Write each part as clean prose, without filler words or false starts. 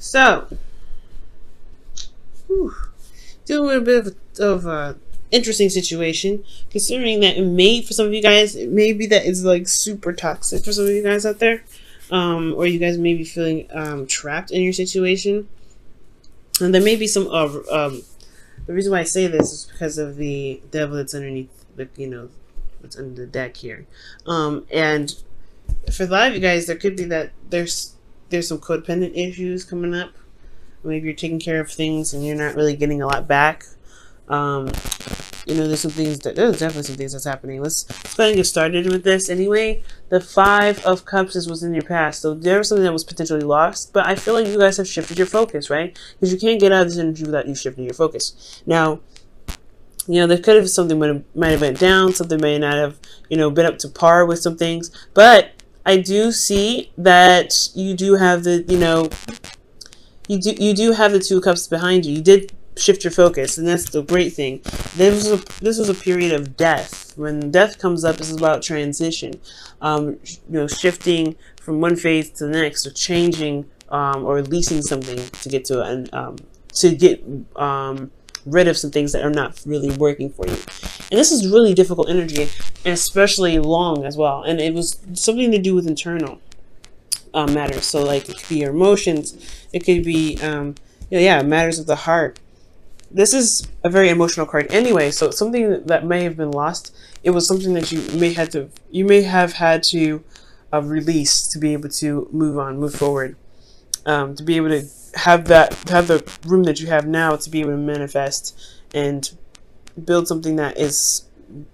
So, whew, dealing with a bit of a interesting situation, considering that it may, for some of you guys, it may be that it's like super toxic for some of you guys out there, or you guys may be feeling trapped in your situation, and there may be some the reason why I say this is because of the devil that's underneath the what's under the deck here, and for a lot of you guys, there could be that there's some codependent issues coming up. Maybe you're taking care of things and you're not really getting a lot back. There's definitely some things that's happening. Let's go ahead and get started with this. Anyway, the Five of Cups is what's in your past. So there was something that was potentially lost, but I feel like you guys have shifted your focus, right? Because you can't get out of this energy without you shifting your focus. Now, there could have something might have went down, something may not have, been up to par with some things, but I do see that you do have the, you do have the Two of Cups behind you. You did shift your focus, and that's the great thing. This was a period of death. When death comes up, this is about transition, shifting from one phase to the next, or changing, or releasing something to get rid of some things that are not really working for you. And this is really difficult energy, and especially long as well. And it was something to do with internal matters. So like it could be your emotions, it could be matters of the heart. This is a very emotional card anyway, so it's something that may have been lost. It was something that you may have had to release to be able to move forward, to be able to have the room that you have now to be able to manifest and build something that is,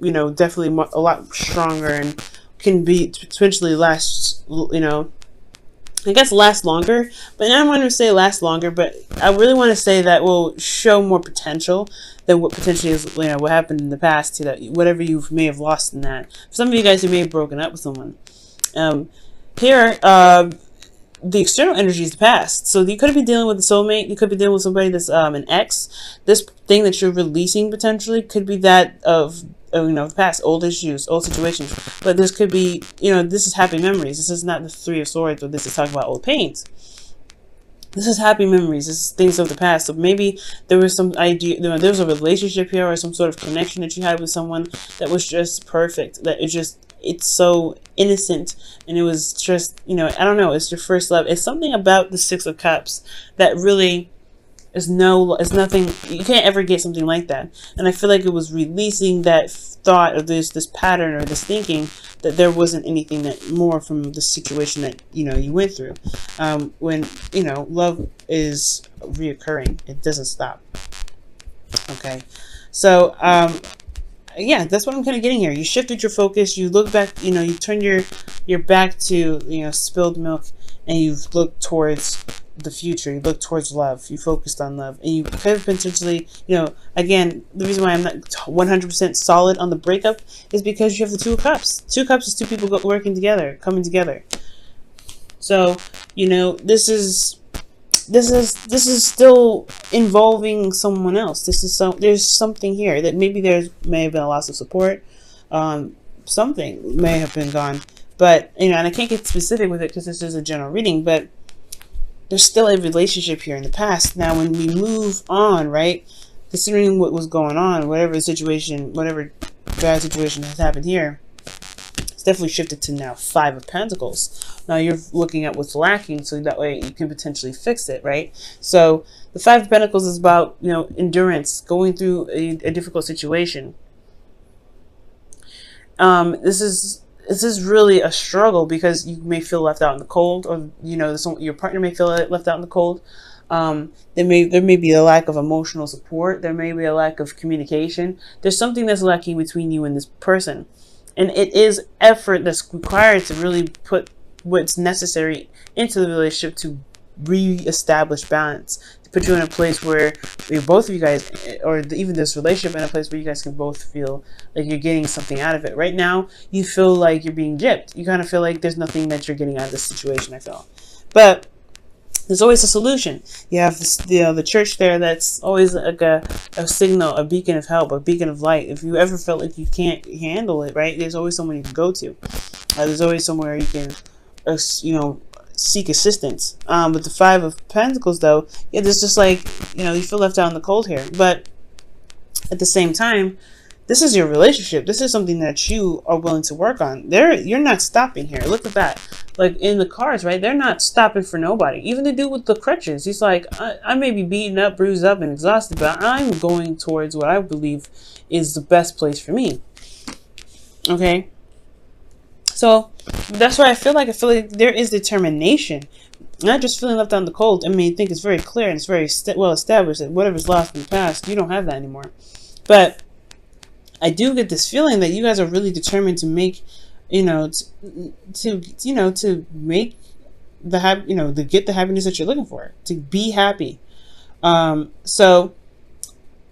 definitely a lot stronger and can be potentially last, I guess last longer, but I don't want to say last longer, but I really want to say that will show more potential than what potentially is, what happened in the past to that, whatever you may have lost in that. For some of you guys who may have broken up with someone, the external energy is the past. So you could be dealing with a soulmate. You could be dealing with somebody that's an ex. This thing that you're releasing potentially could be that of the past, old issues, old situations. But this could be, this is happy memories. This is not the Three of Swords, or this is talking about old pains. This is happy memories. This is things of the past. So maybe there was some idea, there was a relationship here or some sort of connection that you had with someone that was just perfect. That it's so innocent, and it was just, I don't know, it's your first love. It's something about the Six of Cups that really is nothing. You can't ever get something like that. And I feel like it was releasing that thought of this pattern or this thinking that there wasn't anything that more from the situation that you went through. When love is reoccurring, it doesn't stop. Okay, so yeah, that's what I'm kind of getting here. You shifted your focus. You look back. You turn your back to spilled milk, and you've looked towards the future. You look towards love. You focused on love, and you could have potentially, again, the reason why I'm not 100% solid on the breakup is because you have the Two of Cups. Two Cups is two people working together, coming together. So this is still involving someone else. There's something here that maybe may have been a loss of support. Something may have been gone, but and I can't get specific with it because this is a general reading, but there's still a relationship here in the past. Now, when we move on, right, considering what was going on, whatever bad situation has happened here, it's definitely shifted to now Five of Pentacles. Now you're looking at what's lacking, so that way you can potentially fix it, right? So the Five of Pentacles is about, endurance, going through a difficult situation. This is really a struggle because you may feel left out in the cold, or your partner may feel left out in the cold. There may be a lack of emotional support. There may be a lack of communication. There's something that's lacking between you and this person, and it is effort that's required to really put what's necessary into the relationship to re-establish balance, to put you in a place where both of you guys, or even this relationship, in a place where you guys can both feel like you're getting something out of it. Right now, you feel like you're being gypped. You kind of feel like there's nothing that you're getting out of this situation, I feel. But there's always a solution. You have this, the church there that's always like a signal, a beacon of help, a beacon of light. If you ever felt like you can't handle it, right, there's always someone you can go to. There's always somewhere you can, seek assistance. With the Five of Pentacles, though, yeah, there's just like, you feel left out in the cold here. But at the same time, this is your relationship. This is something that you are willing to work on. You're not stopping here. Look at that. Like in the cards, right? They're not stopping for nobody. Even the dude with the crutches. He's like, I may be beaten up, bruised up, and exhausted, but I'm going towards what I believe is the best place for me. Okay? So that's why I feel like there is determination. Not just feeling left out in the cold. I mean, I think it's very clear and it's very well established that whatever's lost in the past, you don't have that anymore. But I do get this feeling that you guys are really determined to make, to make to get the happiness that you're looking for, to be happy. So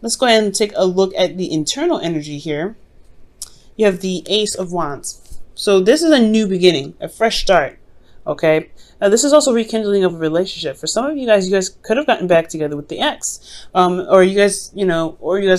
let's go ahead and take a look at the internal energy here. You have the Ace of Wands. So this is a new beginning, a fresh start. Okay. Now this is also rekindling of a relationship. For some of you guys could have gotten back together with the ex, or you guys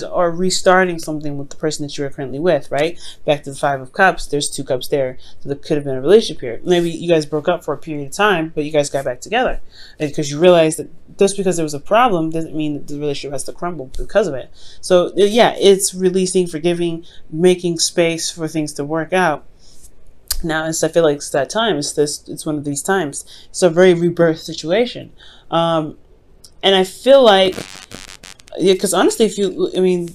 are restarting something with the person that you are currently with, right? Back to the Five of Cups. There's 2 cups there, so there could have been a relationship here. Maybe you guys broke up for a period of time, but you guys got back together because you realized that just because there was a problem doesn't mean that the relationship has to crumble because of it. So yeah, it's releasing, forgiving, making space for things to work out. Now, I feel like it's that time. It's one of these times. It's a very rebirth situation. And I feel like, yeah, because honestly,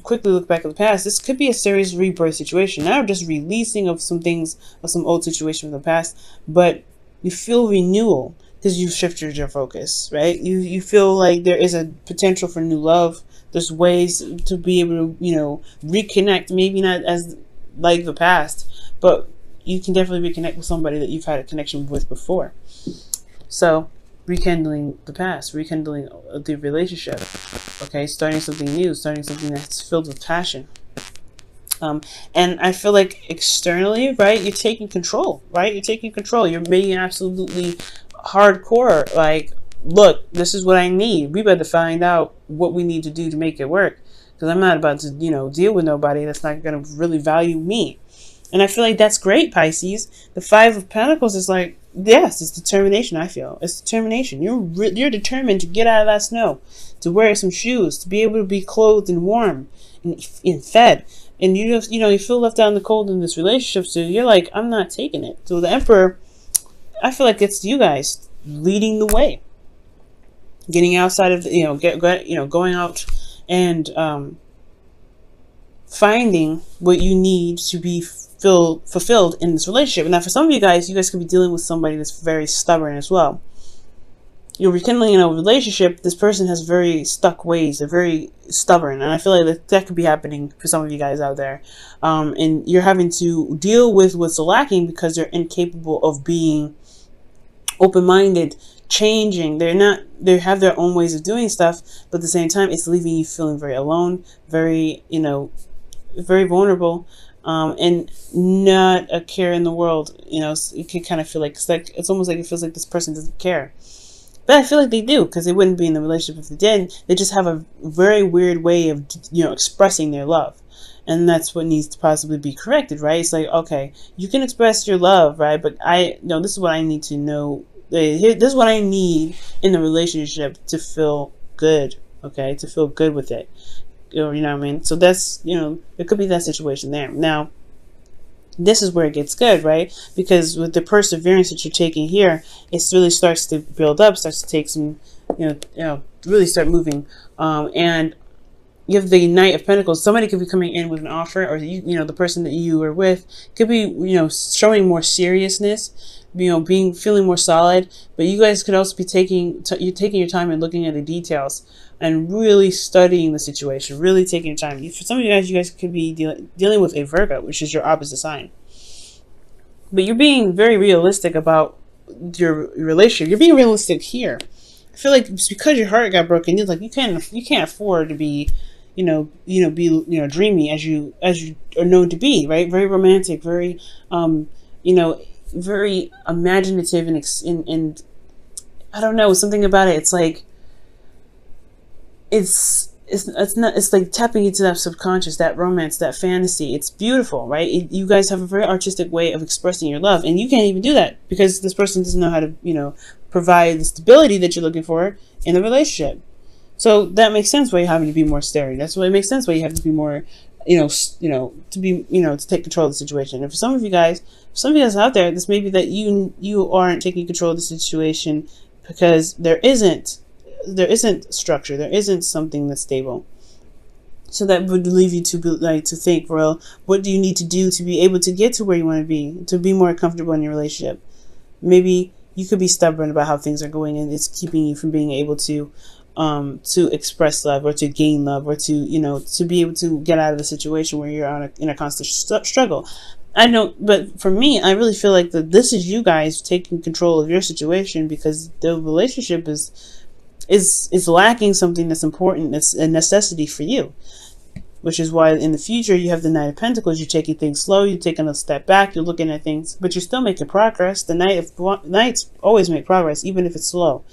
quickly look back at the past, this could be a serious rebirth situation. Not just releasing of some things, of some old situation from the past, but you feel renewal because you've shifted your focus, right? You feel like there is a potential for new love. There's ways to be able to, reconnect, maybe not as like the past, but you can definitely reconnect with somebody that you've had a connection with before. So, rekindling the past, rekindling the relationship, okay? Starting something new, starting something that's filled with passion. And I feel like externally, right, you're taking control, right? You're taking control. You're being absolutely hardcore, like, look, this is what I need. We better find out what we need to do to make it work. Because I'm not about to, deal with nobody that's not going to really value me. And I feel like that's great, Pisces. The Five of Pentacles is like, yes, it's determination, I feel. It's determination. You're determined to get out of that snow, to wear some shoes, to be able to be clothed and warm and fed. And you feel left out in the cold in this relationship, so you're like, I'm not taking it. So the Emperor, I feel like it's you guys leading the way. Getting outside of the, going out and finding what you need to be fulfilled in this relationship. And now for some of you guys could be dealing with somebody that's very stubborn as well. You're rekindling a relationship. This person has very stuck ways. They're very stubborn. And I feel like that could be happening for some of you guys out there. And you're having to deal with what's lacking because they're incapable of being open-minded, changing. They have their own ways of doing stuff, but at the same time, it's leaving you feeling very alone, very, very vulnerable. And not a care in the world. You can kind of feel like it's almost like it feels like this person doesn't care, but I feel like they do, because they wouldn't be in the relationship if they did. They just have a very weird way of expressing their love, and that's what needs to possibly be corrected, right? It's like, okay, you can express your love, right? But this is what I need to know. This is what I need in the relationship to feel good. Okay, to feel good with it. You know what I mean? So that's, it could be that situation there. Now, this is where it gets good, right? Because with the perseverance that you're taking here, it really starts to build up, starts to take some, really start moving. And you have the Knight of Pentacles. Somebody could be coming in with an offer, or the person that you are with could be, showing more seriousness, feeling more solid. But you guys could also be taking your time and looking at the details and really studying the situation, really taking your time. For some of you guys could be dealing with a Virgo, which is your opposite sign. But you're being very realistic about your relationship. You're being realistic here. I feel like it's because your heart got broken. It's like you can't afford to be, dreamy as you are known to be, right? Very romantic, very, very imaginative, and I don't know, something about it. It's like it's like tapping into that subconscious, that romance, that fantasy. It's beautiful, right? You guys have a very artistic way of expressing your love, and you can't even do that because this person doesn't know how to, provide the stability that you're looking for in the relationship. So that makes sense why you're having to be more steady. That's why it makes sense why you have to be more, to be, to take control of the situation. And for some of you guys out there, this may be that you aren't taking control of the situation because there isn't structure, there isn't something that's stable. So that would leave you to think, well, what do you need to do to be able to get to where you want to be more comfortable in your relationship? Maybe you could be stubborn about how things are going, and it's keeping you from being able to express love, or to gain love, or to be able to get out of the situation where you're in a constant struggle. I know, but for me, I really feel like that this is you guys taking control of your situation, because the relationship is lacking something that's important, that's a necessity for you. Which is why in the future you have the Knight of Pentacles. You're taking things slow, you're taking a step back, you're looking at things, but you're still making progress. The Knights always make progress, even if it's slow.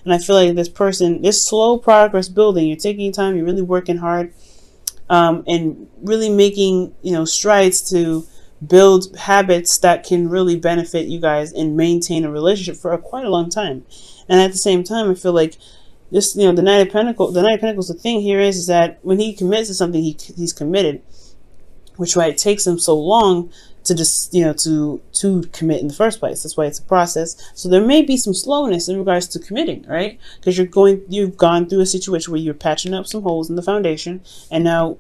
And I feel like this slow progress building, you're taking your time, you're really working hard, and really making, strides to build habits that can really benefit you guys and maintain a relationship for quite a long time. And at the same time, I feel like this, the Knight of Pentacles, the thing here is that when he commits to something, he's committed, which why it takes him so long to just, to commit in the first place. That's why it's a process. So there may be some slowness in regards to committing, right? Because you've gone through a situation where you're patching up some holes in the foundation, and now,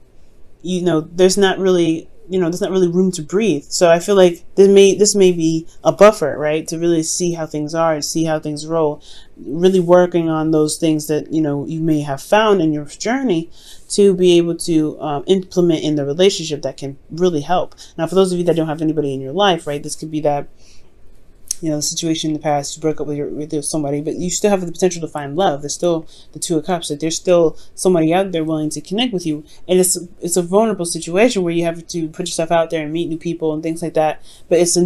there's not really room to breathe. So I feel like this may be a buffer, right? To really see how things are and see how things roll. Really working on those things that, you may have found in your journey to be able to implement in the relationship that can really help. Now, for those of you that don't have anybody in your life, right? This could be that, the situation in the past, you broke up with somebody, but you still have the potential to find love. There's still the Two of Cups, that there's still somebody out there willing to connect with you. And it's a vulnerable situation where you have to put yourself out there and meet new people and things like that. But it's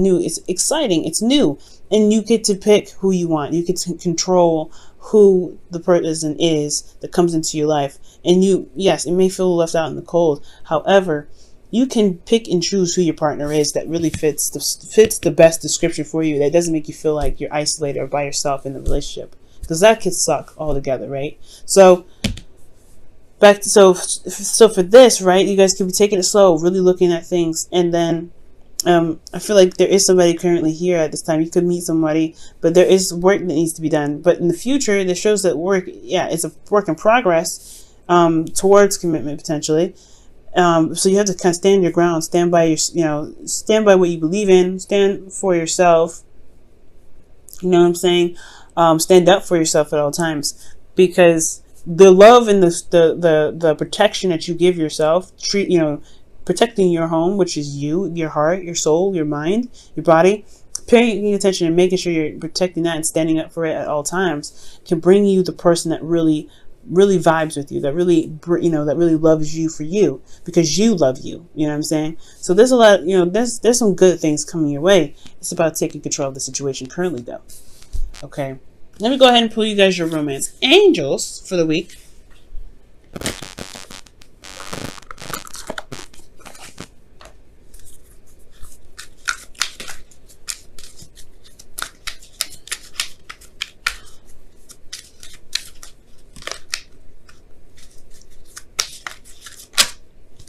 exciting, it's new. And you get to pick who you want. You get to control who the person is that comes into your life. And yes, it may feel left out in the cold. However, you can pick and choose who your partner is that really fits the best description for you. That doesn't make you feel like you're isolated or by yourself in the relationship, because that could suck altogether, right? So so for this, right, you guys could be taking it slow, really looking at things, and then I feel like there is somebody currently here at this time. You could meet somebody, but there is work that needs to be done. But in the future, this shows that it's a work in progress towards commitment potentially. So you have to kind of stand your ground, stand by stand by what you believe in, stand for yourself. You know what I'm saying? Stand up for yourself at all times, because the love and the protection that you give yourself, protecting your home, which is you, your heart, your soul, your mind, your body, paying attention and making sure you're protecting that and standing up for it at all times, can bring you the person that really vibes with you, that really loves you for you, because you love you. You know what I'm saying? So there's a lot, there's some good things coming your way. It's about taking control of the situation currently, though. Okay, let me go ahead and pull you guys your romance angels for the week.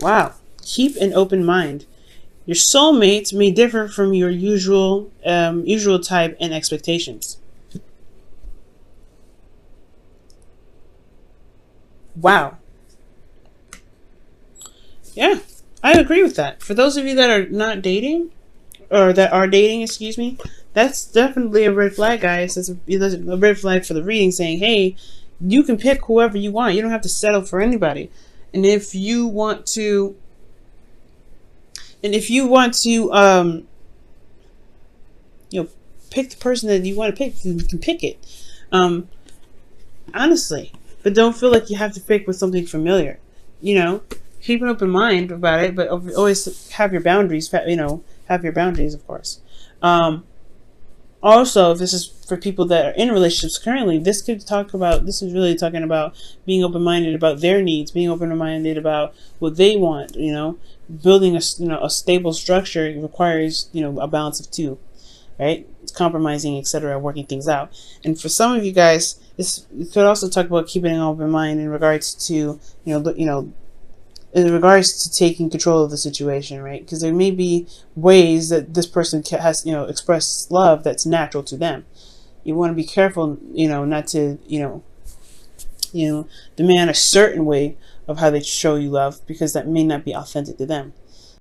Wow. Keep an open mind. Your soulmates may differ from your usual type and expectations. Wow. Yeah, I agree with that. For those of you that are not dating, or that are dating, excuse me, that's definitely a red flag, guys. It's a red flag for the reading, saying, hey, you can pick whoever you want. You don't have to settle for anybody. And if you want to, pick the person that you want to pick, you can pick it. Honestly, but don't feel like you have to pick with something familiar. Keep an open mind about it, but always have your boundaries. Have your boundaries, of course. Also, if this is for people that are in relationships currently, this is really talking about being open-minded about their needs, being open-minded about what they want. Building a stable structure requires, a balance of two. right? It's compromising, etc., working things out. And for some of you guys, you could also talk about keeping an open mind in regards to, in regards to taking control of the situation, right? Because there may be ways that this person has, expressed love that's natural to them. You want to be careful, not to, demand a certain way of how they show you love, because that may not be authentic to them.